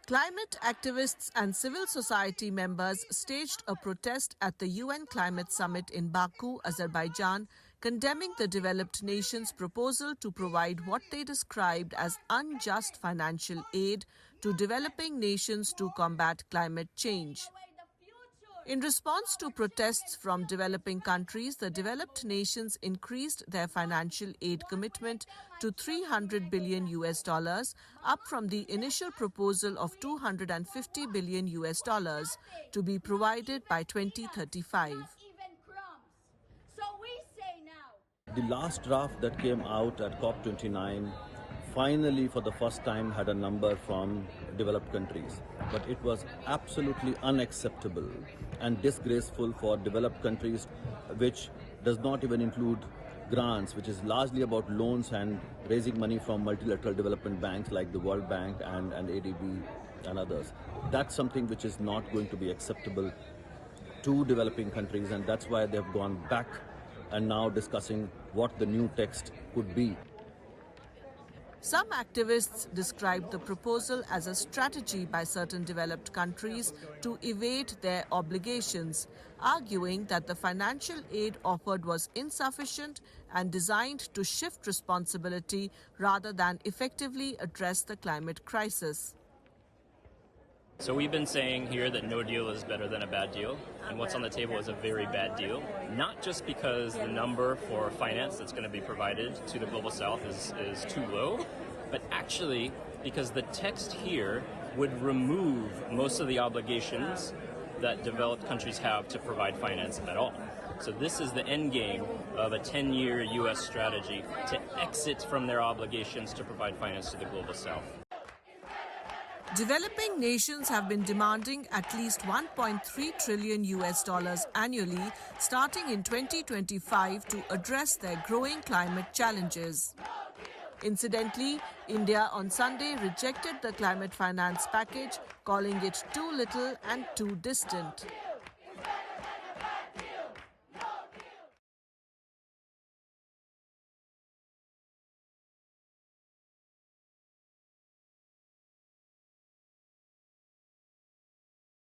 Climate activists and civil society members staged a protest at the UN Climate Summit in Baku, Azerbaijan, condemning the developed nations' proposal to provide what they described as unjust financial aid to developing nations to combat climate change. In response to protests from developing countries, the developed nations increased their financial aid commitment to $300 billion, up from the initial proposal of $250 billion to be provided by 2035. The last draft that came out at COP29 finally for the first time had a number from developed countries. But it was absolutely unacceptable and disgraceful for developed countries, which does not even include grants, which is largely about loans and raising money from multilateral development banks like the World Bank and ADB and others. That's something which is not going to be acceptable to developing countries, and that's why they've gone back and now discussing what the new text could be. Some activists described the proposal as a strategy by certain developed countries to evade their obligations, arguing that the financial aid offered was insufficient and designed to shift responsibility rather than effectively address the climate crisis. So we've been saying here that no deal is better than a bad deal, and what's on the table is a very bad deal, not just because the number for finance that's going to be provided to the Global South is too low, but actually because the text here would remove most of the obligations that developed countries have to provide finance at all. So this is the end game of a 10-year U.S. strategy to exit from their obligations to provide finance to the Global South. Developing nations have been demanding at least $1.3 trillion annually starting in 2025 to address their growing climate challenges. Incidentally, India on Sunday rejected the climate finance package, calling it too little and too distant.